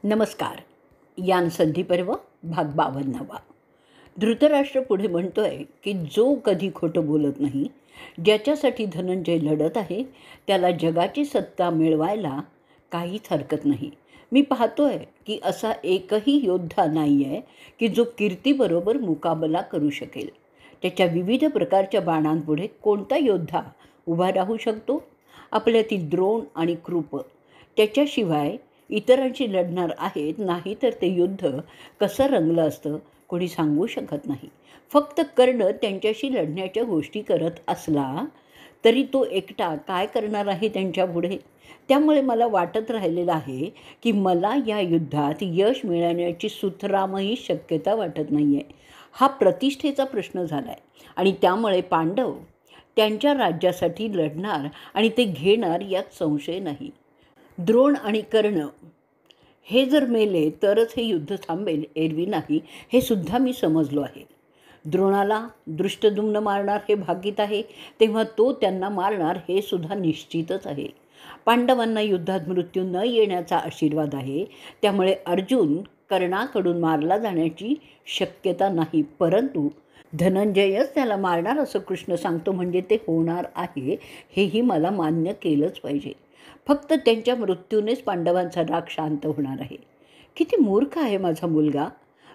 नमस्कार. यान संधिपर्व भाग 52. धृतराष्ट्र पुढे म्हणतोय की जो कधी खोटं बोलत नाही, ज्याच्यासाठी धनंजय लढत आहे, त्याला जगाची सत्ता मिळवायला काहीच हरकत नाही. मी पाहतोय की असा एकही योद्धा नाही आहे की जो कीर्तीबरोबर मुकाबला करू शकेल. त्याच्या विविध प्रकारच्या बाणांपुढे कोणता योद्धा उभा राहू शकतो? आपल्यातील द्रोण आणि कृप त्याच्याशिवाय इतरांशी लढणार आहेत, नाही तर ते युद्ध कसं रंगलं असतं कोणी सांगू शकत नाही. फक्त कर्ण त्यांच्याशी लढण्याच्या गोष्टी करत असला तरी तो एकटा काय करणार आहे त्यांच्यापुढे? त्यामुळे मला वाटत राहिलेलं आहे की मला या युद्धात यश मिळवण्याची सुतरामही शक्यता वाटत नाही आहे. हा प्रतिष्ठेचा प्रश्न झाला आहे आणि त्यामुळे पांडव त्यांच्या राज्यासाठी लढणार आणि ते घेणार यात संशय नाही. द्रोण आणि कर्ण हे जर मेले तरच हे युद्ध थांबेल, एरवी नाही, हे सुद्धा मी समजलो आहे. द्रोणाला दृष्टद्युम्न मारणार हे भाकीत आहे, तेव्हा तो त्यांना मारणार हे सुद्धा निश्चितच आहे. पांडवांना युद्धात मृत्यू न येण्याचा आशीर्वाद आहे, त्यामुळे अर्जुन कर्णाकडून मारला जाण्याची शक्यता नाही. परंतु धनंजयच त्याला मारणार असं कृष्ण सांगतो, म्हणजे ते होणार आहे हेही मला मान्य केलंच पाहिजे. फक्त त्यांच्या मृत्यूनेच पांडवांचा राग शांत होणार आहे. किती मूर्ख आहे माझा मुलगा,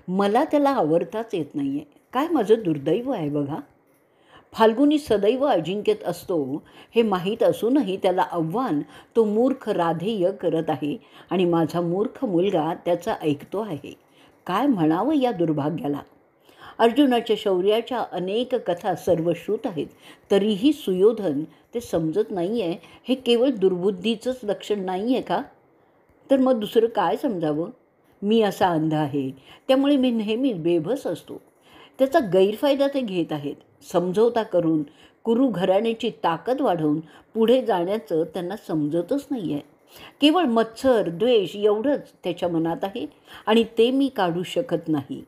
मला त्याला आवडताच येत नाही आहे. काय माझं दुर्दैव आहे बघा. फाल्गुनी सदैव अजिंक्यत असतो हे माहीत असूनही त्याला आव्हान तो मूर्ख राधेय करत आहे आणि माझा मूर्ख मुलगा त्याचा ऐकतो आहे. काय म्हणावं या दुर्भाग्याला. अर्जुनाच्या शौर्याच्या अनेक कथा सर्वश्रुत आहेत, तरीही सुयोधन ते समजत नाही आहे. हे केवळ दुर्बुद्धीचंच लक्षण नाही आहे का? तर मग दुसरं काय समजावं? मी असा अंध आहे, त्यामुळे मी नेहमी बेबस असतो. त्याचा गैरफायदा ते घेत आहेत. समजवता करून कुरु घराण्याची ताकद वाढवून पुढे जाण्याचं त्यांना समजतच नाही आहे. केवळ मत्सर द्वेष एवढंच त्याच्या मनात आहे आणि ते मी काढू शकत नाही.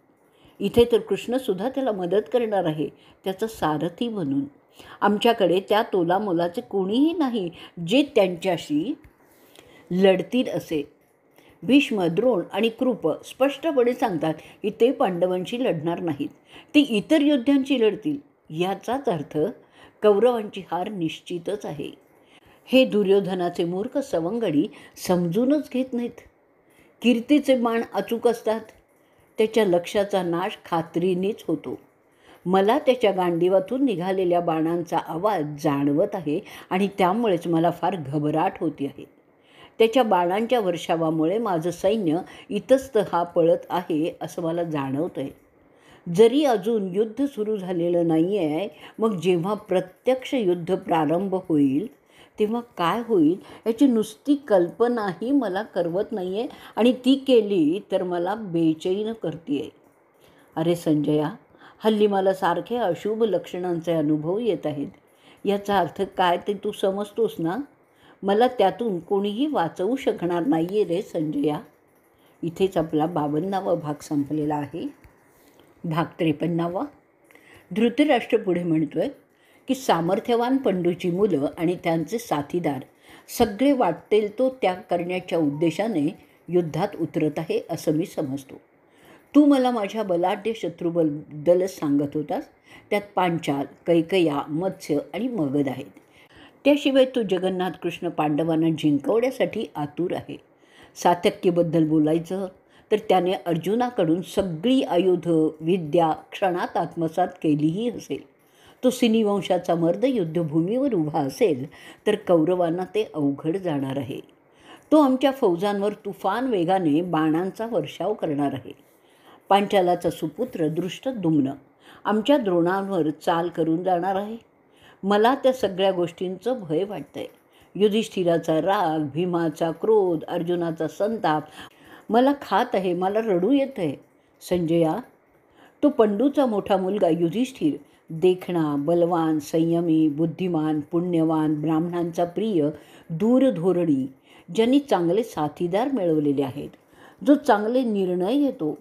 इथे तर कृष्णसुद्धा त्याला मदत करणार आहे, त्याचा सारथी बनून. आमच्याकडे त्या तोलामोलाचे कोणीही नाही जे त्यांच्याशी लढतील असे. भीष्म, द्रोण आणि कृप स्पष्टपणे सांगतात की ते पांडवांशी लढणार नाहीत, ते इतर योद्ध्यांशी लढतील. याचाच अर्थ कौरवांची हार निश्चितच आहे. हे दुर्योधनाचे मूर्ख सवंगडी समजूनच घेत नाहीत. कीर्तीचे बाण अचूक असतात, त्याच्या लक्षाचा नाश खात्रीनेच होतो. मला त्याच्या गांडीवातून निघालेल्या बाणांचा आवाज जाणवत आहे आणि त्यामुळेच मला फार घबराट होती आहे. त्याच्या बाणांच्या वर्षावामुळे माझं सैन्य इतस्ततः पळत आहे असं मला जाणवतं आहे. जरी अजून युद्ध सुरू झालेलं नाही आहे, मग जेव्हा प्रत्यक्ष युद्ध प्रारंभ होईल तेव्हा काय होईल याची नुसती कल्पनाही मला करवत नाही आहे आणि ती केली तर मला बेचैन करते आहे. अरे संजया, हल्ली मला सारखे अशुभ लक्षणांचे अनुभव येत आहेत. याचा अर्थ काय ते तू समजतोस ना? मला त्यातून कोणीही वाचवू शकणार नाही आहे रे संजया. इथेच आपला 52वा भाग संपलेला आहे. भाग 53. धृतराष्ट्र पुढे म्हणतोय की सामर्थ्यवान पंडूची मुलं आणि त्यांचे साथीदार सगळे वाटेल तो त्याग करण्याच्या उद्देशाने युद्धात उतरत आहे असं मी समजतो. तू मला माझ्या बलाढ्य शत्रूबद्दलच सांगत होतास. त्यात पांचाल, कैकया, मत्स्य आणि मगध आहेत. त्याशिवाय तू जगन्नाथ कृष्ण पांडवांना जिंकवण्यासाठी आतुर आहे. सात्यक्यबद्दल बोलायचं तर त्याने अर्जुनाकडून सगळी आयुध विद्या क्षणात आत्मसात केलीही असेल. तो सिनीवंशाचा मर्द युद्धभूमीवर उभा असेल तर कौरवांना ते अवघड जाणार आहे. तो आमच्या फौजांवर तुफान वेगाने बाणांचा वर्षाव करणार आहे. पांचालाचा सुपुत्र दृष्टद्युम्न आमच्या द्रोणांवर चाल करून जाणार आहे. मला त्या सगळ्या गोष्टींचं भय वाटतंय. युधिष्ठिराचा राग, भीमाचा क्रोध, अर्जुनाचा संताप मला खात आहे, मला रडू येत आहे. संजया, तो पंडूचा मोठा मुलगा युधिष्ठिर देखणा, बलवान, संयमी, बुद्धिमान, पुण्यवान, ब्राह्मणांचा प्रिय, दूरधोरणी, ज्यांनी चांगले साथीदार मिळवलेले आहेत, जो चांगले निर्णय घेतो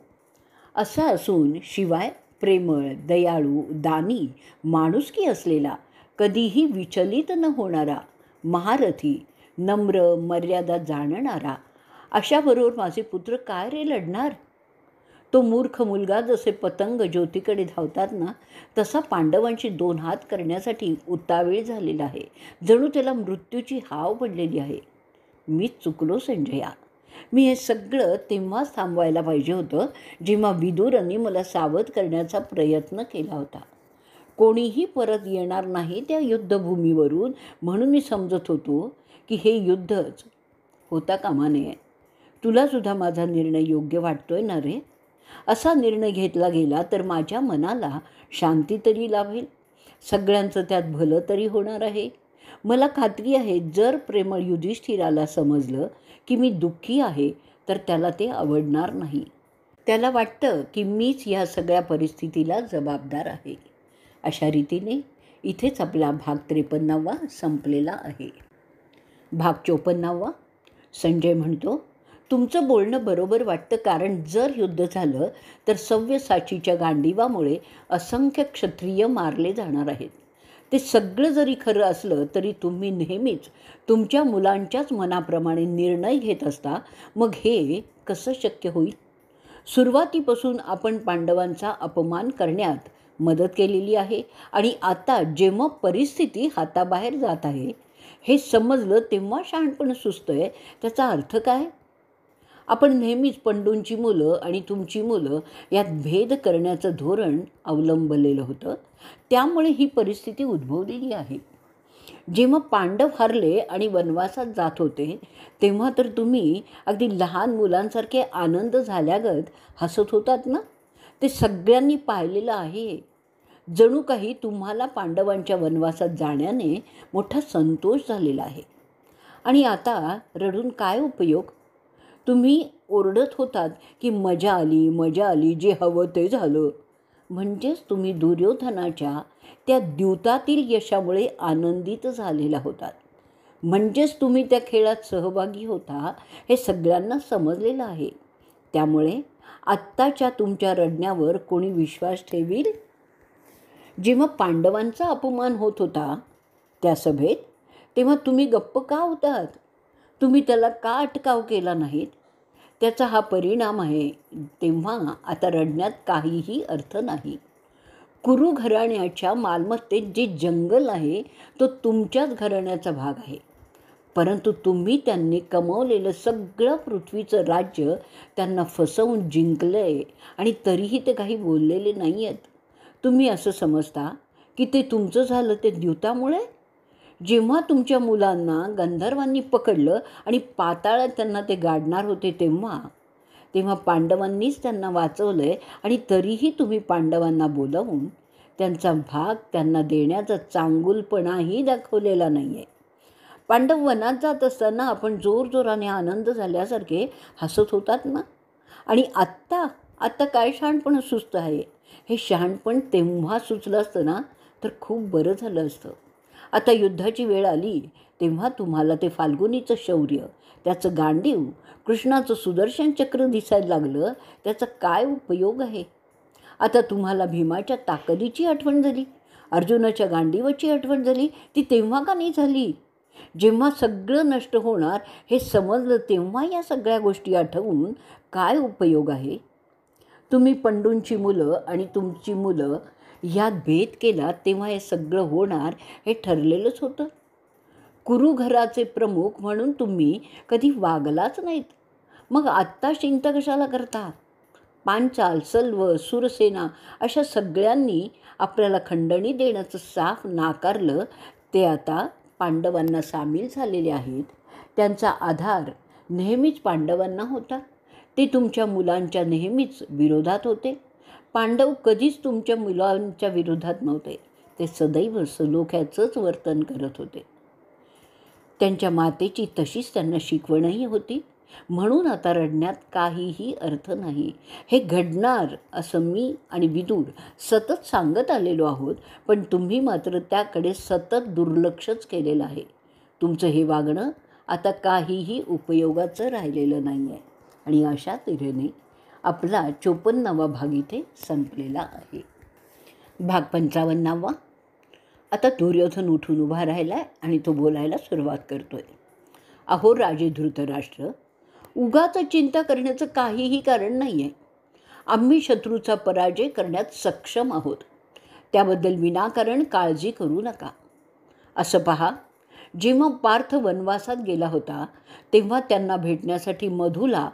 असा असून शिवाय प्रेमळ, दयाळू, दानी, माणुसकी असलेला, कधीही विचलित न होणारा, महारथी, नम्र, मर्यादा जाणणारा, अशाबरोबर माझे पुत्र काय रे लढणार? तो मूर्ख मुलगा जसे पतंग ज्योतीकडे धावतात ना, तसा पांडवांशी 2 हात करण्यासाठी उतावीळ झालेला आहे. जणू त्याला मृत्यूची हाव पडलेली आहे. मीच चुकलो संजया. मी हे सगळं तेव्हाच थांबवायला पाहिजे होतं, जेव्हा विदुरांनी मला सावध करण्याचा प्रयत्न केला होता. कोणीही परत येणार नाही त्या युद्धभूमीवरून, म्हणून मी समजत होतो की हे युद्धच होता कामा नये. तुलासुद्धा माझा निर्णय योग्य वाटतोय ना रे? असा निर्णय घेतला गेला तर माझ्या मनाला शांती तरी लाभेल, सगळ्यांचं त्यात भलं तरी होणार आहे. मला खात्री आहे, जर प्रेमळ युधिष्ठिराला समजलं की मी दुःखी आहे तर त्याला ते आवडणार नाही. त्याला वाटतं की मीच ह्या सगळ्या परिस्थितीला जबाबदार आहे. अशा रीतीने इथेच आपला भाग 53वा संपलेला आहे. भाग 54वा. संजय म्हणतो, तुमचं बोलणं बरोबर वाटतं, कारण जर युद्ध झालं तर सव्यसाचीच्या गांडीवामुळे असंख्य क्षत्रिय मारले जाणार आहेत. ते सगळं जरी खरं असलं तरी तुम्ही नेहमीच तुमच्या मुलांच्याच मनाप्रमाणे निर्णय घेत असता. मग हे कसं शक्य होईल? सुरुवातीपासून आपण पांडवांचा अपमान करण्यात मदत केलेली आहे आणि आता जेव्हा परिस्थिती हाताबाहेर जात आहे हे समजलं तेव्हा शहाणपण सुचतंय. त्याचा अर्थ काय? आपण नेहमीच पंडूंची मुलं आणि तुमची मुलं यात भेद करण्याचं धोरण अवलंबलेलं होतं. त्यामुळे ही परिस्थिती उद्भवलेली आहे. जेव्हा पांडव हरले आणि वनवासात जात होते तेव्हा तर तुम्ही अगदी लहान मुलांसारखे आनंद झाल्यागत हसत होतात ना. ते सगळ्यांनी पाहिलेलं आहे. जणू काही तुम्हाला पांडवांच्या वनवासात जाण्याने मोठा संतोष झालेला आहे. आणि आता रडून काय उपयोग? तुम्ही ओरडत होतात की मजा आली, जे हवं ते झालं. म्हणजेच तुम्ही दुर्योधनाच्या त्या द्यूतातील यशामुळे आनंदित झालेला होतात. म्हणजेच तुम्ही त्या खेळात सहभागी होता हे सगळ्यांना समजलेलं आहे. त्यामुळे आत्ताच्या तुमच्या रडण्यावर कोणी विश्वास ठेवील? जेव्हा पांडवांचा अपमान होत होता त्या सभेत, तेव्हा तुम्ही गप्प का होतात? तुम्ही त्याला का अटकाव केला नाहीत? त्याचा हा परिणाम आहे. तेव्हा आता रडण्यात काहीही अर्थ नाही. कुरु घराण्याच्या मालमत्तेत जे जंगल आहे तो तुमच्याच घराण्याचा भाग आहे. परंतु तुम्ही त्यांनी कमवलेलं सगळं पृथ्वीचं राज्य त्यांना फसवून जिंकलं आहे आणि तरीही ते काही बोललेले नाही आहेत. तुम्ही असं समजता की ते तुमचं झालं ते द्यूतामुळे? जेव्हा तुमच्या मुलांना गंधर्वांनी पकडलं आणि पाताळात त्यांना ते गाडणार होते तेव्हा पांडवांनीच त्यांना वाचवलं आहे आणि तरीही तुम्ही पांडवांना बोलावून त्यांचा भाग त्यांना देण्याचा चांगुलपणाही दाखवलेला नाही आहे. पांडव वनात जात असताना आपण जोरजोराने आनंद झाल्यासारखे हसत होतात ना. आणि आत्ता काय शहाणपण सुचतं आहे? हे शहाणपण तेव्हा सुचलं असतं ना तर खूप बरं झालं असतं. आता युद्धाची वेळ आली तेव्हा तुम्हाला ते फाल्गुनीचं शौर्य, त्याचं गांडीव, कृष्णाचं सुदर्शन चक्र दिसायला लागलं. त्याचा काय उपयोग आहे? आता तुम्हाला भीमाच्या ताकदीची आठवण झाली, अर्जुनाच्या गांडीवाची आठवण झाली. ती तेव्हा का नाही झाली? जेव्हा सगळं नष्ट होणार हे समजलं तेव्हा या सगळ्या गोष्टी आठवून काय उपयोग आहे? तुम्ही पंडूंची मुलं आणि तुमची मुलं ह्यात भेद केला तेव्हा हे सगळं होणार हे ठरलेलंच होतं. कुरुघराचे प्रमुख म्हणून तुम्ही कधी वागलाच नाहीत. मग आत्ता चिंता कशाला करता? पांचाल, सल्व, सुरसेना अशा सगळ्यांनी आपल्याला खंडणी देण्याचं साफ नाकारलं. ते आता पांडवांना सामील झालेले आहेत. त्यांचा आधार नेहमीच पांडवांना होता. ते तुमच्या मुलांच्या नेहमीच विरोधात होते. पांडव कधीच तुमच्या मुलांच्या विरोधात नव्हते. ते सदैव सलोख्याचंच वर्तन करत होते. त्यांच्या मातेची तशीच त्यांना शिकवणही होती. म्हणून आता रडण्यात काहीही अर्थ नाही. हे घडणार असं मी आणि विदुर सतत सांगत आलेलो आहोत, पण तुम्ही मात्र त्याकडे सतत दुर्लक्षच केलेलं आहे. तुमचं हे वागणं आता काहीही उपयोगाचं राहिलेलं नाही आहे. आणि अशा तऱ्हेने आपला 54वा भाग इथे संपलेला आहे. भाग 55वा. आता दुर्योधन उठून उभा राहिला आहे आणि तो बोलायला सुरुवात करतोय. अहो राजे धृतराष्ट्र, उगाच चिंता करण्याचं काहीही कारण नाही आहे. आम्ही शत्रूचा पराजय करण्यात सक्षम आहोत. त्याबद्दल विनाकारण काळजी करू नका. असं पहा, जेव्हा पार्थ वनवासात गेला होता तेव्हा त्यांना भेटण्यासाठी मधूला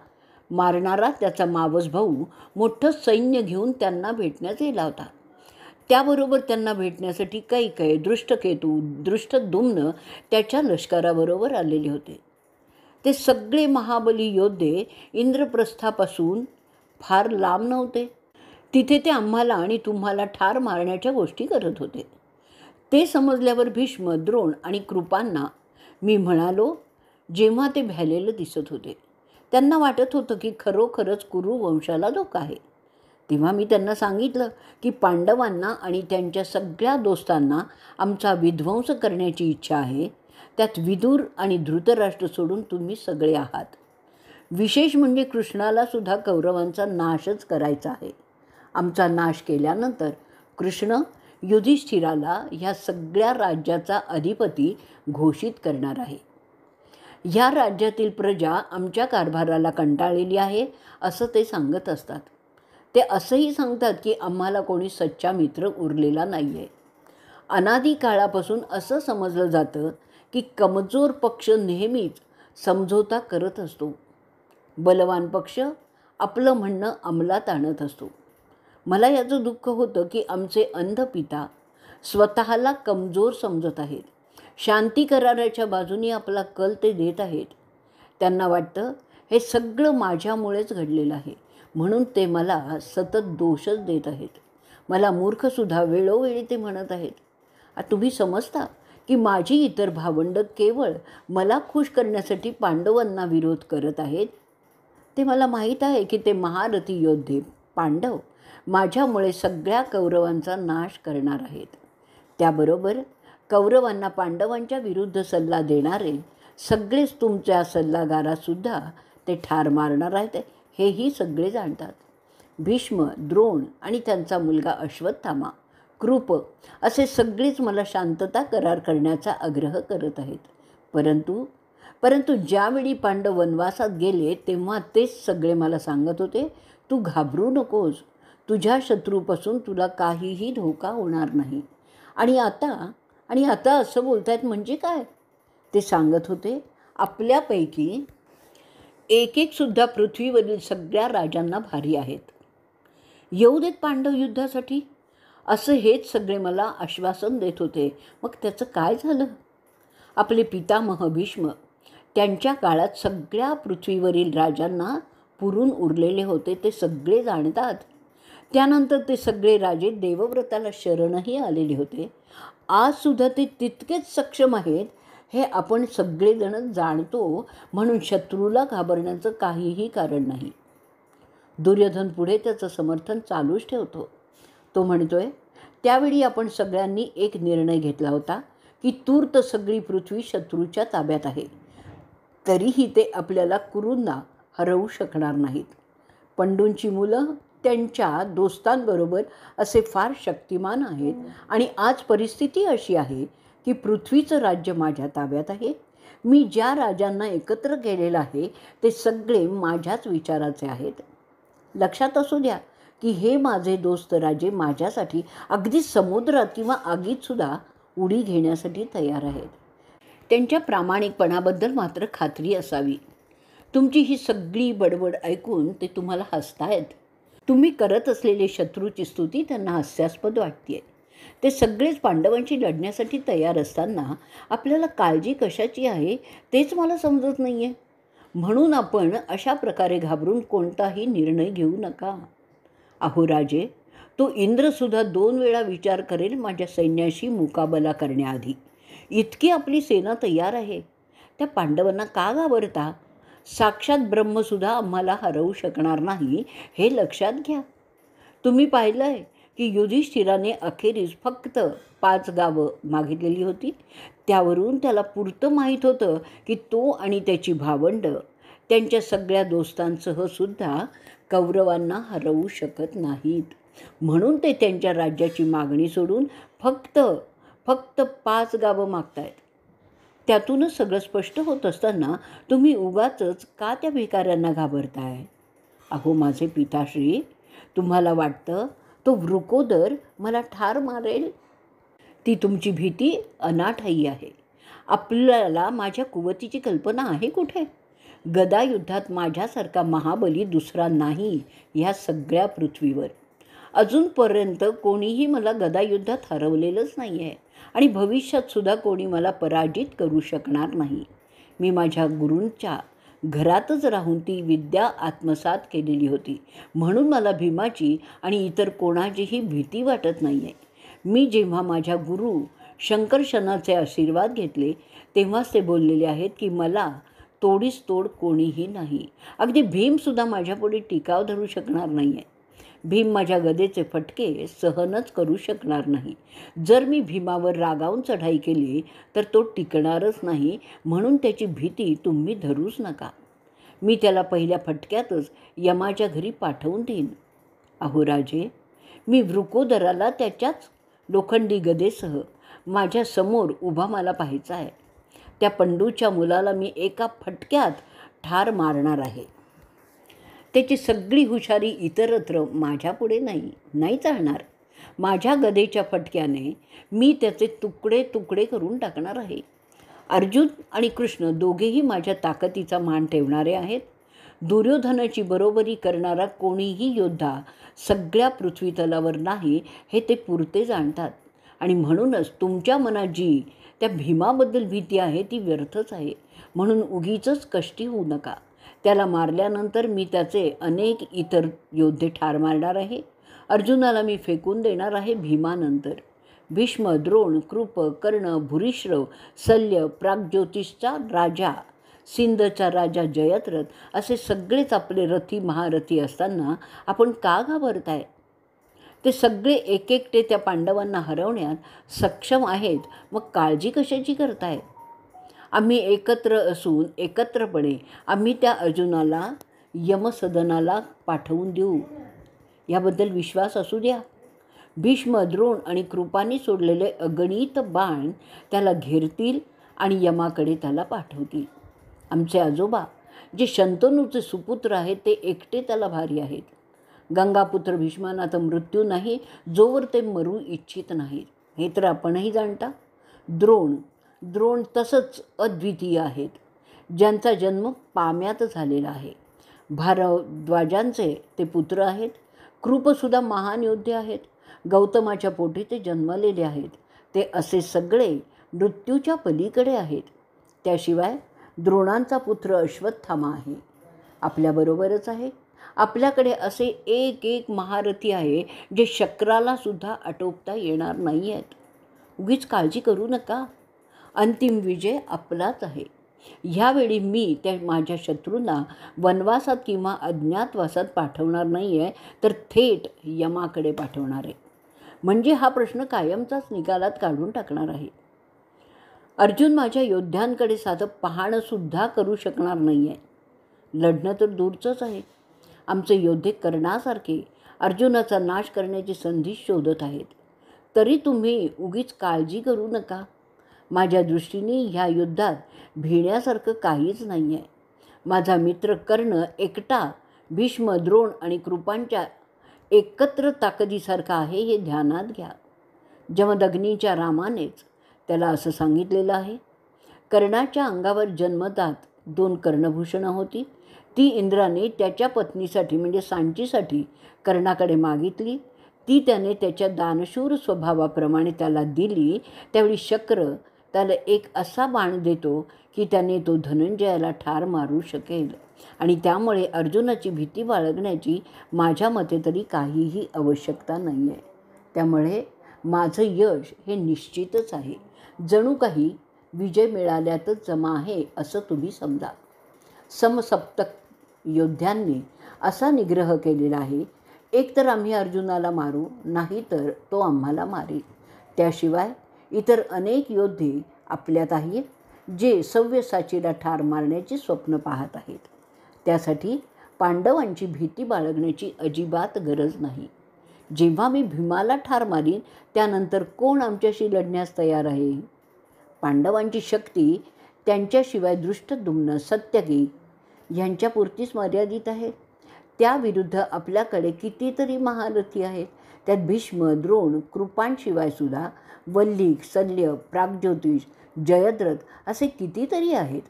मारणारा त्याचा मावस भाऊ मोठं सैन्य घेऊन त्यांना भेटण्यास गेला होता. त्याबरोबर त्यांना भेटण्यासाठी कैकय, दृष्टकेतू, दृष्टद्युम्न त्याच्या लष्कराबरोबर आलेले होते. ते सगळे महाबली योद्धे इंद्रप्रस्थापासून फार लांब नव्हते. तिथे ते आम्हाला आणि तुम्हाला ठार मारण्याच्या गोष्टी करत होते. ते समजल्यावर भीष्म, द्रोण आणि कृपांना मी म्हणालो, जेव्हा ते भ्यालेलं दिसत होते. त्यांना वाटत होतं की खरोखरच कुरु वंशाला धोका आहे. तेव्हा मी त्यांना सांगितलं की पांडवांना आणि त्यांच्या सगळ्या दोस्तांना आमचा विध्वंस करण्याची इच्छा आहे. त्यात विदुर आणि धृतराष्ट्र सोडून तुम्ही सगळे आहात. विशेष म्हणजे कृष्णाला सुद्धा कौरवांचा नाशच करायचा आहे. आमचा नाश केल्यानंतर कृष्ण युधिष्ठिराला ह्या सगळ्या राज्याचा अधिपती घोषित करणार आहे. ह्या राज्यातील प्रजा आमच्या कारभाराला कंटाळलेली आहे असं ते सांगत असतात. ते असंही सांगतात की आम्हाला कोणी सच्चा मित्र उरलेला नाही आहे. अनादी काळापासून असं समजलं जातं की कमजोर पक्ष नेहमीच समझोता करत असतो. बलवान पक्ष आपलं म्हणणं अंमलात आणत असतो. मला याचं दुःख होतं की आमचे अंध पिता स्वतःला कमजोर समजत आहेत. शांती कराराच्या बाजूने आपला कल ते देत आहेत. त्यांना वाटतं हे सगळं माझ्यामुळेच घडलेलं आहे, म्हणून ते मला सतत दोषच देत आहेत. मला मूर्खसुद्धा वेळोवेळी ते म्हणत आहेत. तुम्ही समजता की माझी इतर भावंडं केवळ मला खुश करण्यासाठी पांडवांना विरोध करत आहेत. ते मला माहीत आहे की ते महारथी योद्धे पांडव माझ्यामुळे सगळ्या कौरवांचा नाश करणार आहेत. त्याबरोबर कौरवांना पांडवांच्या विरुद्ध सल्ला देणारे सगळेच तुमच्या सल्लागारासुद्धा ते ठार मारणार आहेत, हेही सगळे जाणतात. भीष्म, द्रोण आणि त्यांचा मुलगा अश्वत्थामा, कृप असे सगळेच मला शांतता करार करण्याचा आग्रह करत आहेत. परंतु ज्यावेळी पांडव वनवासात गेले तेव्हा तेच सगळे मला सांगत होते, तू घाबरू नकोस, तुझ्या शत्रूपासून तुला काहीही धोका होणार नाही. आणि आता असं बोलतायत म्हणजे काय? ते सांगत होते, आपल्यापैकी एक-एकसुद्धा पृथ्वीवरील सगळ्या राजांना भारी आहेत. येऊ देत पांडव युद्धासाठी, असं हेच सगळे मला आश्वासन देत होते. मग त्याचं काय झालं? आपले पितामह भीष्म त्यांच्या काळात सगळ्या पृथ्वीवरील राजांना पुरून उरलेले होते, ते सगळे जाणतात. त्यानंतर ते सगळे राजे देवव्रताला शरणही आलेले होते. आजसुद्धा ते तितकेच सक्षम आहेत हे आपण सगळेजण जाणतो, म्हणून शत्रूला घाबरण्याचं काहीही कारण नाही. दुर्योधन पुढे त्याचं समर्थन चालूच ठेवतो. तो म्हणतोय, त्यावेळी आपण सगळ्यांनी एक निर्णय घेतला होता की तूर्त सगळी पृथ्वी शत्रूच्या ताब्यात आहे. तरीही ते आपल्याला कुरूंना हरवू शकणार नाहीत. पंडूंची मुलं त्यांच्या दोस्तांबरोबर असे फार शक्तिमान आहेत आणि आज परिस्थिती अशी आहे की पृथ्वीचं राज्य माझ्या ताब्यात आहे. मी ज्या राजांना एकत्र केलेलं आहे ते सगळे माझ्याच विचाराचे आहेत. लक्षात असू द्या की हे माझे दोस्त राजे माझ्यासाठी अगदी समुद्रात किंवा आगीतसुद्धा उडी घेण्यासाठी तयार आहेत. त्यांच्या प्रामाणिकपणाबद्दल मात्र खात्री असावी. तुमची ही सगळी बडबड ऐकून ते तुम्हाला हसतायत. तुम्ही करत असलेले शत्रूची स्तुती त्यांना हास्यास्पद वाटते. ते सगळेच पांडवांशी लढण्यासाठी तयार असताना आपल्याला काळजी कशाची आहे तेच मला समजत नाही आहे. म्हणून आपण अशा प्रकारे घाबरून कोणताही निर्णय घेऊ नका. अहो राजे, तो इंद्रसुद्धा 2 वेळा विचार करेल माझ्या सैन्याशी मुकाबला करण्याआधी. इतकी आपली सेना तयार आहे. त्या पांडवांना का घाबरता? साक्षात ब्रह्मसुद्धा आम्हाला हरवू शकणार नाही हे लक्षात घ्या. तुम्ही पाहिलं आहे की युधिष्ठिराने अखेरीस फक्त 5 गावं मागितलेली होती. त्यावरून त्याला पुरतं माहीत होतं की तो आणि त्याची भावंड त्यांच्या सगळ्या दोस्तांसह सुद्धा कौरवांना हरवू शकत नाहीत. म्हणून ते त्यांच्या राज्याची मागणी सोडून फक्त 5 गावं मागतायत. त्यातूनच सगळं स्पष्ट होत असताना तुम्ही उगाचच का त्या भिकाऱ्यांना घाबरताय? अहो माझे पिताश्री, तुम्हाला वाटतं तो वृकोदर मला ठार मारेल? ती तुमची भीती अनाठायी आहे. आपल्याला माझ्या कुवतीची कल्पना आहे कुठे? गदायुद्धात माझ्यासारखा महाबली दुसरा नाही ह्या सगळ्या पृथ्वीवर. अजूनपर्यंत कोणीही मला गदायुद्धात हरवलेलंच नाही आहे आणि भविष्यातसुद्धा कोणी मला पराजित करू शकणार नाही. मी माझ्या गुरूंच्या घरातच राहून ती विद्या आत्मसात केलेली होती, म्हणून मला भीमाची आणि इतर कोणाचीही भीती वाटत नाही आहे. मी जेव्हा माझ्या गुरु शंकरशनाचे आशीर्वाद घेतले तेव्हाच ते बोललेले आहेत की मला तोडीस तोड कोणीही नाही. अगदी भीमसुद्धा माझ्यापुढे टिकाव धरू शकणार नाही आहे. भीम माझ्या गदेचे फटके सहनच करू शकणार नाही. जर मी भीमावर रागावून चढाई केली तर तो टिकणारच नाही, म्हणून त्याची भीती तुम्ही धरूच नका. मी त्याला पहिल्या फटक्यातच यमाच्या घरी पाठवून देईन. अहो राजे, मी वृकोदराला त्याच्याच लोखंडी गदेसह माझ्या समोर उभा मला पाहायचा आहे. त्या पंडूच्या मुलाला मी एका फटक्यात ठार मारणार आहे. त्याची सगळी हुशारी इतरत्र माझ्यापुढे नाही चालणार. माझ्या गदेच्या फटक्याने मी त्याचे तुकडे तुकडे करून टाकणार आहे. अर्जुन आणि कृष्ण दोघेही माझ्या ताकदीचा मान ठेवणारे आहेत. दुर्योधनाची बरोबरी करणारा कोणीही योद्धा सगळ्या पृथ्वीतलावर नाही हे ते पुरते जाणतात. आणि म्हणूनच तुमच्या मनात जी त्या भीमाबद्दल भीती आहे ती व्यर्थच आहे. म्हणून उगीचच कष्टी होऊ नका. त्याला मारल्यानंतर मी त्याचे अनेक इतर योद्धे ठार मारणार आहे. अर्जुनाला मी फेकून देणार आहे भीमानंतर. भीष्म, द्रोण, कृप, कर्ण, भूरिश्रव, शल्य, प्राग्ज्योतिषचा राजा, सिंधचा राजा जयद्रथ असे सगळेच आपले रथी महारथी असताना आपण का घाबरताय? ते सगळे एकेकटे त्या पांडवांना हरवण्यात सक्षम आहेत, मग काळजी कशाची करताय? आम्ही एकत्र असून एकत्रपणे आम्ही त्या अर्जुनाला यमसदनाला पाठवून देऊ, याबद्दल विश्वास असू द्या. भीष्म, द्रोण आणि कृपाने सोडलेले अगणित बाण त्याला घेरतील आणि यमाकडे त्याला पाठवतील. आमचे आजोबा जे शंतनूचे सुपुत्र आहेत ते एकटे त्याला भारी आहेत. गंगापुत्र भीष्मांना तर मृत्यू नाही जोवर ते मरू इच्छित नाहीत, हे तर आपणही जाणता. द्रोण तसंच अद्वितीय आहेत, ज्यांचा जन्म पाम्यात झालेला आहे. भारद्वाजांचे ते पुत्र आहेत. कृपसुद्धा महान योद्धे आहेत. गौतमाच्या पोटी ते जन्मलेले आहेत. ते असे सगळे मृत्यूच्या पलीकडे आहेत. त्याशिवाय द्रोणांचा पुत्र अश्वत्थामा आहे, आपल्याबरोबरच आहे. आपल्याकडे असे एक महारथी आहे जे शक्राला सुद्धा आटोपता येणार नाही आहेत. उगीच काळजी करू नका. अंतिम विजय आपलाच आहे. ह्यावेळी मी त्या माझ्या शत्रूंना वनवासात किंवा अज्ञातवासात पाठवणार नाही आहे, तर थेट यमाकडे पाठवणार आहे. म्हणजे हा प्रश्न कायमचाच निकालात काढून टाकणार आहे. अर्जुन माझ्या योद्ध्यांकडे साधं पाहणंसुद्धा करू शकणार नाही आहे. लढणं तर दूरचंच आहे. आमचे योद्धे कर्णासारखे अर्जुनाचा नाश करण्याची संधी शोधत आहेत. तरी तुम्ही उगीच काळजी करू नका. माझ्या दृष्टीने ह्या युद्धात भिण्यासारखं काहीच नाही आहे. माझा मित्र कर्ण एकटा भीष्म, द्रोण आणि कृपांच्या एकत्र ताकदीसारखा आहे हे ध्यानात घ्या. जमदग्नीच्या रामानेच त्याला असं सांगितलेलं आहे. कर्णाच्या अंगावर जन्मतात 2 कर्णभूषणं होती. ती इंद्राने त्याच्या पत्नीसाठी म्हणजे सांचीसाठी कर्णाकडे मागितली. ती त्याने त्याच्या दानशूर स्वभावाप्रमाणे त्याला दिली. त्यावेळी शक्र त्याला एक असा बाण देतो की त्याने तो धनंजयाला ठार मारू शकेल आणि त्यामुळे अर्जुनाची भीती बाळगण्याची माझ्या मते तरी काहीही आवश्यकता नाही आहे. त्यामुळे माझं यश हे निश्चितच आहे. जणू काही विजय मिळाल्यातच जमा आहे असं तुम्ही समजा. समसप्तक योद्ध्यांनी असा निग्रह केलेला आहे, एक तर आम्ही अर्जुनाला मारू, नाही तर तो आम्हाला मारेल. त्याशिवाय इतर अनेक योद्धे आपल्यात आहेत जे सव्यसाचीला ठार मारण्याची स्वप्न पाहत आहेत. त्यासाठी पांडवांची भीती बाळगण्याची अजिबात गरज नाही. जेव्हा मी भीमाला ठार मारीन त्यानंतर कोण आमच्याशी लढण्यास तयार आहे? पांडवांची शक्ती त्यांच्याशिवाय दृष्टद्युम्न, सत्यकी ह्यांच्यापुरतीच मर्यादित आहे. त्याविरुद्ध आपल्याकडे कितीतरी महारथी आहेत. त्यात भीष्म, द्रोण, कृपांशिवायसुद्धा वल्लीक, शल्य, प्राग्ज्योतिष, जयद्रथ असे कितीतरी आहेत.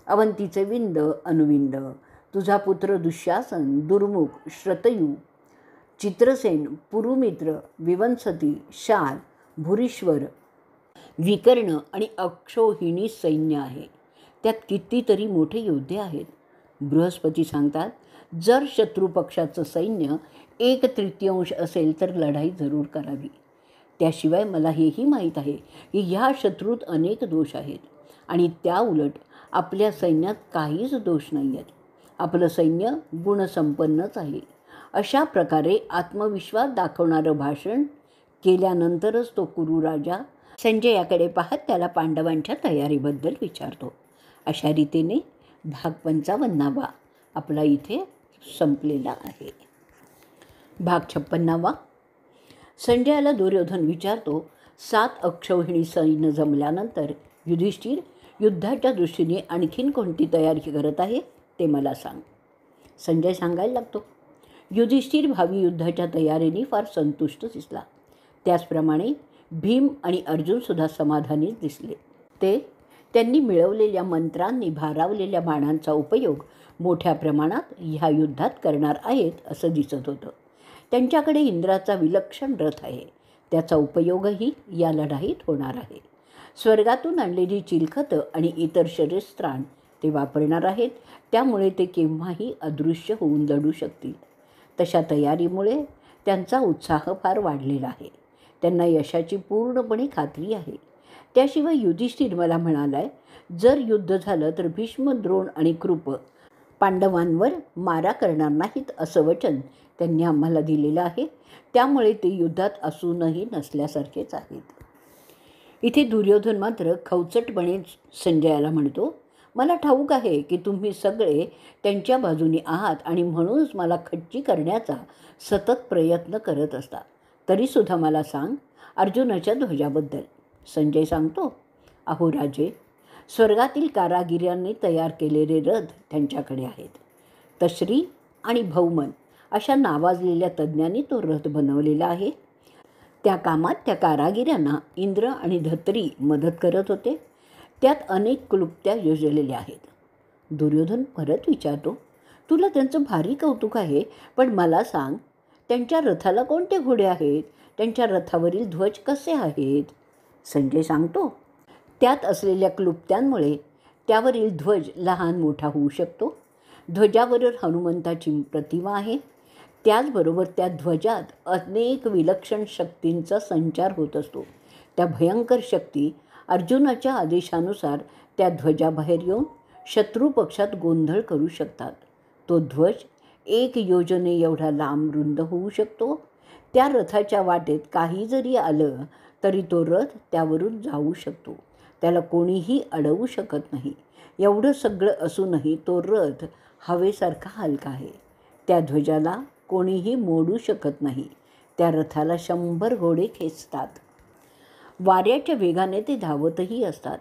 अवंतीचे विंद, अनुविंद, तुझा पुत्र दुःशासन, दुर्मुख, श्रतयू, चित्रसेन, पुरुमित्र, विवंसती, शाल, भूरीश्वर, विकर्ण आणि अक्षौहिणी सैन्य आहे. त्यात कितीतरी मोठे योद्धे आहेत. बृहस्पती सांगतात, जर शत्रुपक्षाचं सैन्य 1/3 असेल तर लढाई जरूर करावी. त्याशिवाय मला हेही माहीत आहे की ह्या शत्रूत अनेक दोष आहेत आणि त्या उलट आपल्या सैन्यात काहीच दोष नाही आहेत. आपलं सैन्य गुणसंपन्नच आहे. अशा प्रकारे आत्मविश्वास दाखवणारं भाषण केल्यानंतरच तो कुरुराजा संजयाकडे पाहत त्याला पांडवांच्या तयारीबद्दल विचारतो. अशा रीतीने भाग 55 आपला इथे संपलेला आहे. भाग 56 संजयाला दुर्योधन विचारतो, 7 अक्षौहिणी सैन्य जमल्यानंतर युधिष्ठिर युद्धाच्या दृष्टीने आणखीन कोणती तयारी करत आहे ते मला सांग. संजय सांगायला लागतो. युधिष्ठिर भावी युद्धाच्या तयारीने फार संतुष्ट दिसला. त्याचप्रमाणे भीम आणि अर्जुनसुद्धा समाधानीच दिसले. त्यांनी मिळवलेल्या मंत्रांनी भारावलेल्या बाणांचा उपयोग मोठ्या प्रमाणात ह्या युद्धात करणार आहेत असं दिसत होतं. त्यांच्याकडे इंद्राचा विलक्षण रथ आहे. त्याचा उपयोगही या लढाईत होणार आहे. स्वर्गातून आणलेली चिलखतं आणि इतर शस्त्रास्त्रां ते वापरणार आहेत. त्यामुळे ते केव्हाही अदृश्य होऊन लढू शकतील. तशा तयारीमुळे त्यांचा उत्साह फार वाढलेला आहे. त्यांना यशाची पूर्णपणे खात्री आहे. त्याशिवाय युधिष्ठिर मला म्हणालाय, जर युद्ध झालं तर भीष्म, द्रोण आणि कृप पांडवांवर मारा करणार नाहीत असं वचन त्यांनी आम्हाला दिलेलं आहे. त्यामुळे ते युद्धात असूनही नसल्यासारखेच आहेत. इथे दुर्योधन मात्र खवचटपणे संजयाला म्हणतो, मला ठाऊक आहे की तुम्ही सगळे त्यांच्या बाजूने आहात आणि म्हणूनच मला खच्ची करण्याचा सतत प्रयत्न करत असता. तरीसुद्धा मला सांग अर्जुनाच्या ध्वजाबद्दल. संजय सांगतो, अहो राजे, स्वर्गातील कारागिरांनी तयार केलेले रथ त्यांच्याकडे आहेत. तश्री आणि भौमन अशा नावाजलेल्या तज्ज्ञांनी तो रथ बनवलेला आहे. त्या कामात त्या कारागिरांना इंद्र आणि धत्री मदत करत होते. त्यात अनेक क्लुप्त्या योजलेल्या आहेत. दुर्योधन परत विचारतो, तुला त्यांचं भारी कौतुक आहे, पण मला सांग त्यांच्या रथाला कोणते घोडे आहेत? त्यांच्या रथावरील ध्वज कसे आहेत? संजय सांगतो, त्यात असलेल्या क्लुप्त्यांमुळे त्यावरील ध्वज लहान मोठा होऊ शकतो. ध्वजावर हनुमंताची प्रतिमा आहे. त्याचबरोबर त्या ध्वजात अनेक विलक्षण शक्तींचा संचार होत असतो. त्या भयंकर शक्ती अर्जुनाच्या आदेशानुसार त्या ध्वजाबाहेर येऊन शत्रुपक्षात गोंधळ करू शकतात. तो ध्वज 1 योजने एवढा लांब रुंद होऊ शकतो. त्या रथाच्या वाटेत काही जरी आलं तरी तो रथ त्यावरून जाऊ शकतो. त्याला कोणीही अडवू शकत नाही. एवढं सगळं असूनही तो रथ हवेसारखा हलका आहे. त्या ध्वजाला कोणीही मोडू शकत नाही. त्या रथाला 100 घोडे खेचतात. वाऱ्याच्या वेगाने ते धावतही असतात.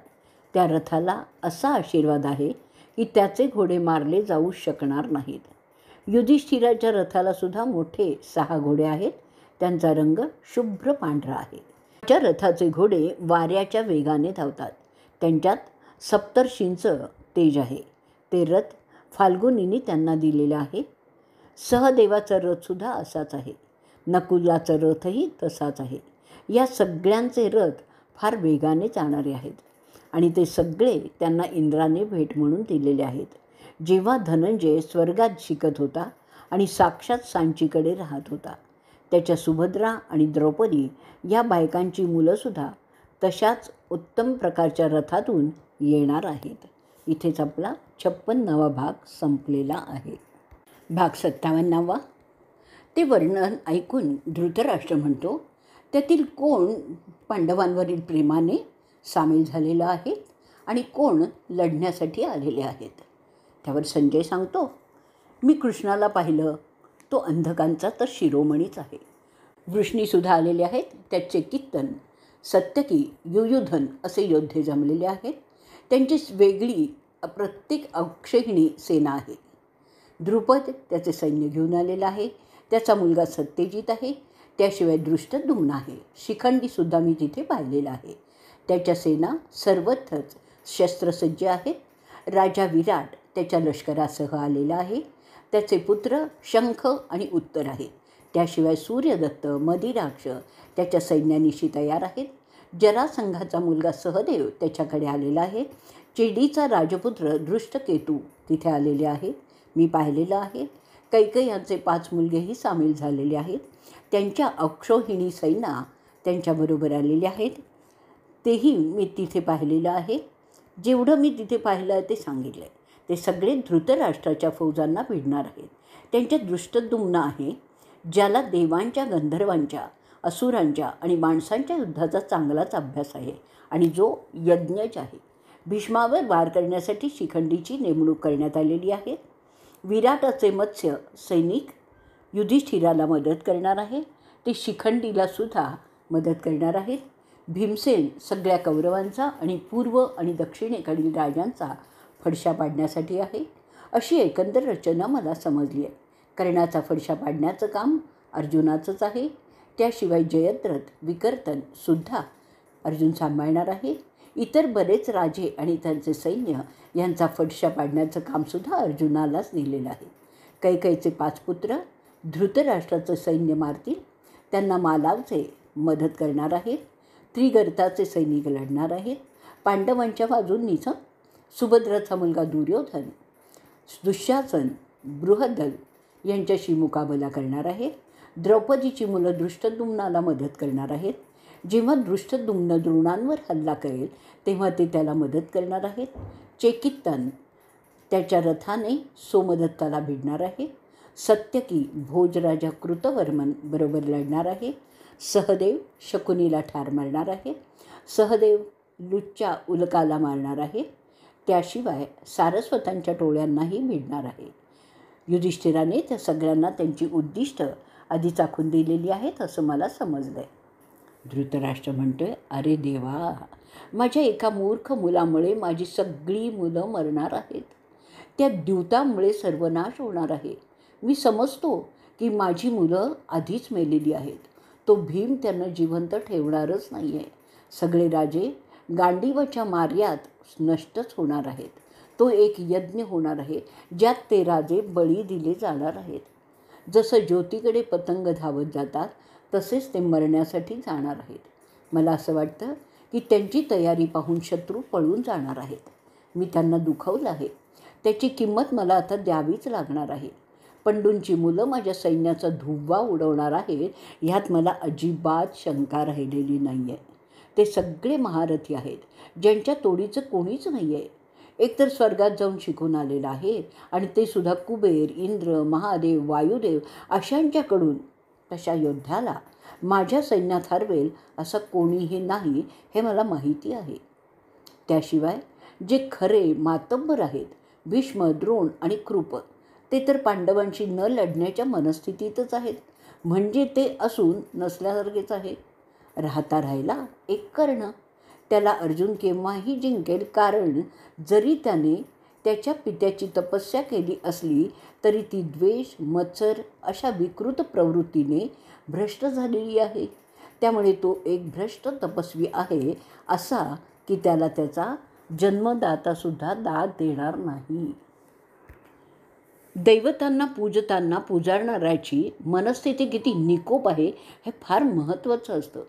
त्या रथाला असा आशीर्वाद आहे की त्याचे घोडे मारले जाऊ शकणार नाहीत. युधिष्ठिराच्या रथाला सुद्धा मोठे 6 घोडे आहेत. त्यांचा रंग शुभ्र पांढरा आहे. त्या रथाचे घोडे वाऱ्याच्या वेगाने धावतात. त्यांच्यात सप्तर्षींचं तेज आहे. ते रथ फाल्गुनीने त्यांना दिलेलं आहे. सहदेवाचा रथसुद्धा असाच आहे. नकुलाचा रथही तसाच आहे. या सगळ्यांचे रथ फार वेगाने जाणारे आहेत आणि ते सगळे त्यांना इंद्राने भेट म्हणून दिलेले आहेत. जेव्हा धनंजय स्वर्गात शिकत होता आणि साक्षात सांचीकडे राहत होता, त्याच्या सुभद्रा आणि द्रौपदी या बायकांची मुलंसुद्धा तशाच उत्तम प्रकारच्या रथातून येणार आहेत. इथेच आपला 56वा भाग संपलेला आहे. भाग 57 ते वर्णन ऐकून धृतराष्ट्र म्हणतो, त्यातील कोण पांडवांवरील प्रेमाने सामील झालेलं आहे आणि कोण लढण्यासाठी आलेले आहेत. त्यावर संजय सांगतो, मी कृष्णाला पाहिलं. तो अंधकांचा तर शिरोमणीच आहे. वृष्णीसुद्धा आलेले आहेत. त्याचे कीर्तन, सत्यकी, युयुधन असे योद्धे जमलेले आहेत. त्यांची वेगळी प्रत्येक अक्षहिणी सेना आहे. द्रुपद त्याचे सैन्य घेऊन आलेला आहे. त्याचा मुलगा सत्यजित आहे. त्याशिवाय दृष्टद्युम्न आहे. शिखंडीसुद्धा मी तिथे पाहिलेला आहे. त्याच्या सेना सर्वत्रच शस्त्रसज्ज आहेत. राजा विराट त्याच्या लष्करासह आलेला आहे. त्याचे पुत्र शंख आणि उत्तर आहेत. त्याशिवाय सूर्यदत्त, मदिराक्ष त्याच्या सैन्यानिशी तयार आहेत. जरासंघाचा मुलगा सहदेव त्याच्याकडे आलेला आहे. चेडीचा राजपुत्र दृष्टकेतू तिथे आलेले आहेत. मी पाहिलेलं आहे. कैकेय्यांचे 5 मुलगेही सामील झालेले आहेत. त्यांच्या अक्षौहिणी सैना त्यांच्याबरोबर आलेले आहेत. तेही मी तिथे पाहिलेलं आहे. जेवढं मी तिथे पाहिलं आहे ते सांगितलं आहे. ते सगळे धृतराष्ट्राच्या फौजांना भिडणार आहेत. त्यांच्यात दृष्टद्युम्न आहे, ज्याला देवांच्या, गंधर्वांच्या, असुरांच्या आणि माणसांच्या युद्धाचा चांगलाच अभ्यास आहे आणि जो यज्ञच आहे. भीष्मावर वार करण्यासाठी शिखंडीची नेमणूक करण्यात आलेली आहे. विराटाचे मत्स्य सैनिक युधिष्ठिराला मदत करणार आहे. ते शिखंडीलासुद्धा मदत करणार आहेत. भीमसेन सगळ्या कौरवांचा आणि पूर्व आणि दक्षिणेकडील राजांचा फडशा पाडण्यासाठी आहे. अशी एकंदर रचना मला समजली आहे. कर्णाचा फडशा पाडण्याचं काम अर्जुनाचंच आहे. त्याशिवाय जयद्रथ, विकर्तनसुद्धा अर्जुन सांभाळणार आहे. इतर बरेच राजे आणि त्यांचे सैन्य यांचा फडशा पाडण्याचं कामसुद्धा अर्जुनालाच दिलेलं आहे. कैकेयीचे 5 पुत्र धृतराष्ट्राचं सैन्य मारतील. त्यांना मालावचे मदत करणार आहेत. त्रिगर्ताचे सैनिक लढणार आहेत. पांडवांच्या बाजूंनीच सुभद्राचा मुलगा दुर्योधन, दुःशासन, बृहद्दल यांच्याशी मुकाबला करणार आहे. द्रौपदीची मुलं दृष्टद्युम्नाला मदत करणार आहेत. जेव्हा दृष्टद्युम्न द्रोणांवर हल्ला करेल तेव्हा ते त्याला मदत करणार आहेत. चेकित्तन त्याच्या रथाने सोमदत्ताला भिडणार आहे. सत्यकी भोजराजा कृतवर्मन बरोबर लढणार आहे. सहदेव शकुनीला ठार मारणार आहे. सहदेव लुच्चा उल्काला मारणार आहे. त्याशिवाय सारस्वतांच्या टोळ्यांनाही भिडणार आहे. युधिष्ठिराने त्या सगळ्यांना त्यांची उद्दिष्ट आधीच आखून दिलेली आहेत असं मला समजलं आहे. धृतराष्ट्र म्हणतोय, अरे देवा, माझ्या एका मूर्ख मुलामुळे माझी सगळी मुलं मरणार आहेत. त्या द्यूतामुळे सर्वनाश होणार आहे. मी समजतो की माझी मुलं आधीच मेलेली आहेत. तो भीम त्यांना जिवंत ठेवणारच नाही आहे. सगळे राजे गांडीवाच्या मार्यात नष्टच होणार आहेत. तो एक यज्ञ होणार आहे ज्यात ते राजे बळी दिले जाणार आहेत. जसं ज्योतीकडे पतंग धावत जातात तसेच ते मरण्यासाठी जाणार आहेत. मला असं वाटतं की त्यांची तयारी पाहून शत्रू पळून जाणार आहेत. मी त्यांना दुखवलं आहे. त्याची किंमत मला आता द्यावीच लागणार आहे. पंडूंची मुलं माझ्या सैन्याचा धुव्वा उडवणार आहेत ह्यात मला अजिबात शंका राहिलेली नाही आहे. ते सगळे महारथी आहेत ज्यांच्या तोडीचं कोणीच नाही आहे. एकतर स्वर्गात जाऊन शिकून आलेलं आहे आणि ते सुद्धा कुबेर, इंद्र, महादेव, वायुदेव अशांच्याकडून. तशा योद्ध्याला माझ्या सैन्यात हरवेल असं कोणीही नाही हे मला माहिती आहे. त्याशिवाय जे खरे मातब्बर आहेत भीष्म, द्रोण आणि कृप, ते तर पांडवांशी न लढण्याच्या मनस्थितीतच आहेत. म्हणजे ते असून नसल्यासारखेच आहे. राहता राहिला एक कर्ण. त्याला अर्जुन केव्हाही जिंकेल, कारण जरी त्याने त्याच्या पित्याची तपस्या केली असली तरी ती द्वेष, मत्सर अशा विकृत प्रवृत्तीने भ्रष्ट झालेली आहे. त्यामुळे तो एक भ्रष्ट तपस्वी आहे असा की त्याला त्याचा जन्मदातासुद्धा दाद देणार नाही. दैवतांना पूजताना पुजारणाऱ्याची मनस्थिती किती निकोप आहे हे फार महत्त्वाचं असतं.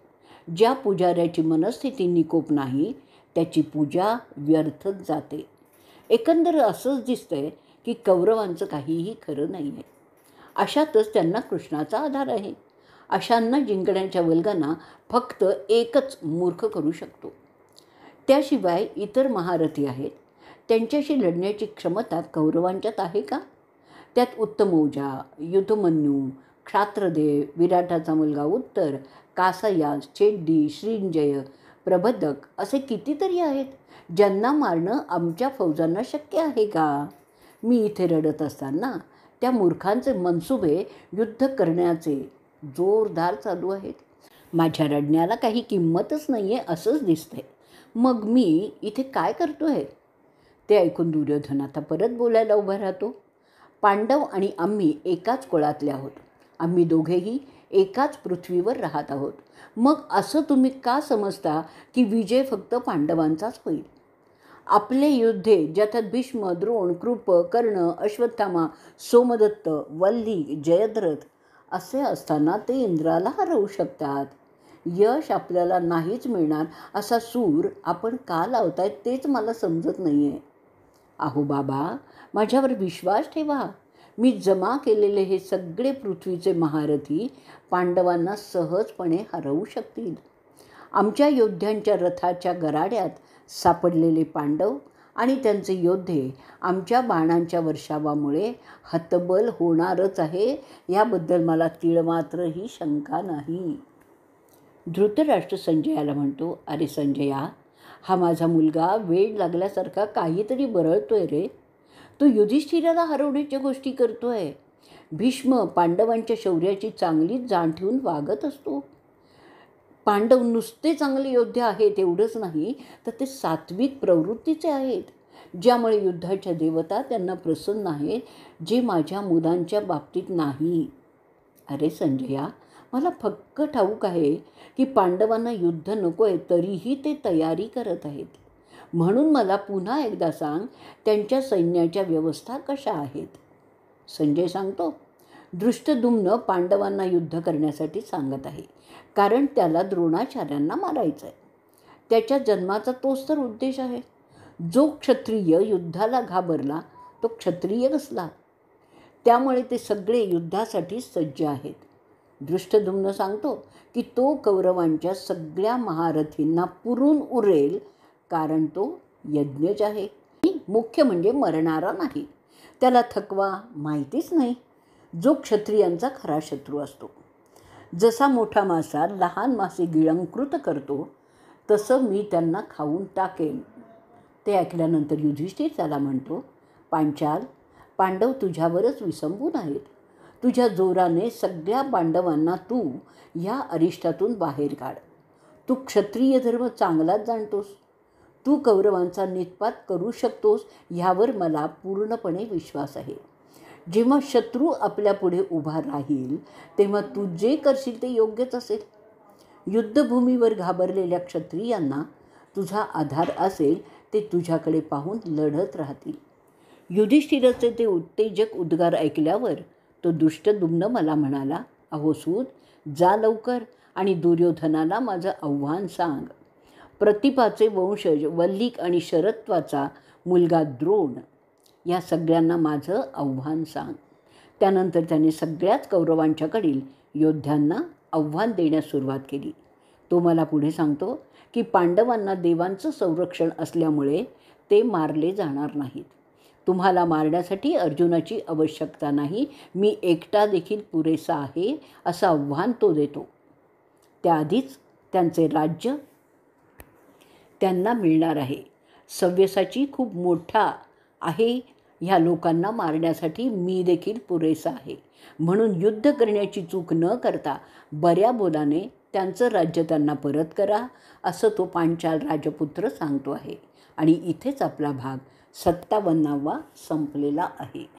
ज्या पुजाऱ्याची मनस्थिती निकोप नाही त्याची पूजा व्यर्थच जाते. एकंदर असंच दिसतंय की कौरवांचं काहीही खरं नाही आहे. अशातच त्यांना कृष्णाचा आधार आहे. अशांना जिंकण्याच्या वल्गना फक्त एकच मूर्ख करू शकतो. त्याशिवाय इतर महारथी आहेत. त्यांच्याशी लढण्याची क्षमता कौरवांच्यात आहे का? त्यात उत्तमौजा, युधमन्यू, क्षात्रदेव, विराटाचा मुलगा उत्तर, कासयास, चेड्डी, श्रींजय, प्रबद्धक असे कितीतरी आहेत ज्यांना मारणं आमच्या फौजांना शक्य आहे का? मी इथे रडत असताना त्या मूर्खांचे मनसुबे युद्ध करण्याचे जोरदार चालू आहेत. माझ्या रडण्याला काही किंमतच नाही आहे असंच दिसतंय. मग मी इथे काय करतोय? ते ऐकून दुर्योधन आता परत बोलायला उभा राहतो. पांडव आणि आम्ही एकाच कुळातले आहोत. आम्ही दोघेही एकाच पृथ्वीवर राहत आहोत. मग असं तुम्ही का समजता की विजय फक्त पांडवांचाच होईल? आपले योद्धे ज्याच्यात भीष्म, द्रोण, कृप, कर्ण, अश्वत्थामा, सोमदत्त, वल्ली, जयद्रथ असे असताना ते इंद्राला हरवू शकतात. यश आपल्याला नाहीच मिळणार असा सूर आपण का लावताय तेच मला समजत नाही आहे. अहो बाबा, माझ्यावर विश्वास ठेवा. मी जमा केलेले हे सगळे पृथ्वीचे महारथी पांडवांना सहजपणे हरवू शकतील. आमच्या योद्ध्यांच्या रथाच्या गराड्यात सापडलेले पांडव आणि त्यांचे योद्धे आमच्या बाणांच्या वर्षावामुळे हतबल होणारच आहे, याबद्दल मला तीळमात्रही शंका नाही. धृतराष्ट्र संजयाला म्हणतो, अरे संजया, हा माझा मुलगा वेड लागल्यासारखा काहीतरी बरळतोय रे. तो युधिष्ठिराला हरवण्याच्या गोष्टी करतोय. भीष्म पांडवांच्या शौर्याची चांगलीच जाण ठेवून वागत असतो. पांडव नुसते चांगले योद्धे आहेत एवढंच नाही, तर ते सात्विक प्रवृत्तीचे आहेत, ज्यामुळे युद्धाच्या देवता त्यांना प्रसन्न आहेत, जे माझ्या मुलांच्या बाबतीत नाही. अरे संजया, मला पक्क ठाऊक आहे की पांडवांना युद्ध नको आहे, तरीही ते तयारी करत आहेत. म्हणून मला पुन्हा एकदा सांग, त्यांच्या सैन्याच्या व्यवस्था कशा आहेत? संजय सांगतो, धृष्टद्युम्न पांडवांना युद्ध करण्यासाठी सांगत आहे, कारण त्याला द्रोणाचार्यांना मारायचं आहे. त्याच्या जन्माचा तोच तर उद्देश आहे. जो क्षत्रिय युद्धाला घाबरला तो क्षत्रिय कसला? त्यामुळे ते सगळे युद्धासाठी सज्ज आहेत. धृष्टद्युम्न सांगतो की तो कौरवांच्या सगळ्या महारथींना पुरून उरेल, कारण तो यज्ञच आहे. मुख्य म्हणजे मरणारा नाही. त्याला थकवा माहितीच नाही, जो क्षत्रियांचा खरा शत्रू असतो. जसा मोठा मासा लहान मासे गिळंकृत करतो, तसं मी त्यांना खाऊन टाकेन. ते ऐकल्यानंतर युधिष्ठिर त्याला म्हणतो, पांचाल, पांडव तुझ्यावरच विसंबून आहेत. तुझ्या जोराने सगळ्या पांडवांना तू ह्या अरिष्टातून बाहेर काढ. तू क्षत्रिय धर्म चांगलाच जाणतोस. तू कौरवांचा निःपात करू शकतोस, ह्यावर मला पूर्णपणे विश्वास आहे. जेव्हा शत्रू आपल्या पुढे उभा राहील, तेव्हा तू जे करशील ते योग्यच असेल. युद्धभूमीवर घाबरलेल्या क्षत्रियांना तुझा आधार असेल, ते तुझ्याकडे पाहून लढत राहतील. युधिष्ठिराचे ते उत्तेजक उद्गार ऐकल्यावर तो दुष्टद्युम्न मला म्हणाला, अहो सूत, जा लवकर आणि दुर्योधनाला माझं आव्हान सांग. प्रतिपाचे वंशज वल्लिक आणि शरत्वाचा मुलगा द्रोण या सगळ्यांना माझं आव्हान सांग. त्यानंतर त्याने सगळ्याच कौरवांच्याकडील योद्ध्यांना आव्हान देण्यास सुरुवात केली. तो मला पुढे सांगतो की पांडवांना देवांचं संरक्षण असल्यामुळे ते मारले जाणार नाहीत. तुम्हाला मारण्यासाठी अर्जुनाची आवश्यकता नाही, मी एकटा देखील पुरेसा आहे, असं आव्हान तो देतो. त्याआधीच त्यांचे राज्य त्यांना मिळणार आहे. सव्यसाची खूप मोठा आहे. ह्या लोकांना मारण्यासाठी मी देखील पुरेसा आहे. म्हणून युद्ध करण्याची चूक न करता बऱ्या बोलाने त्यांचं राज्य त्यांना परत करा, असं तो पांचाल राजपुत्र सांगतो आहे. आणि इथेच आपला भाग 57वा संपलेला आहे.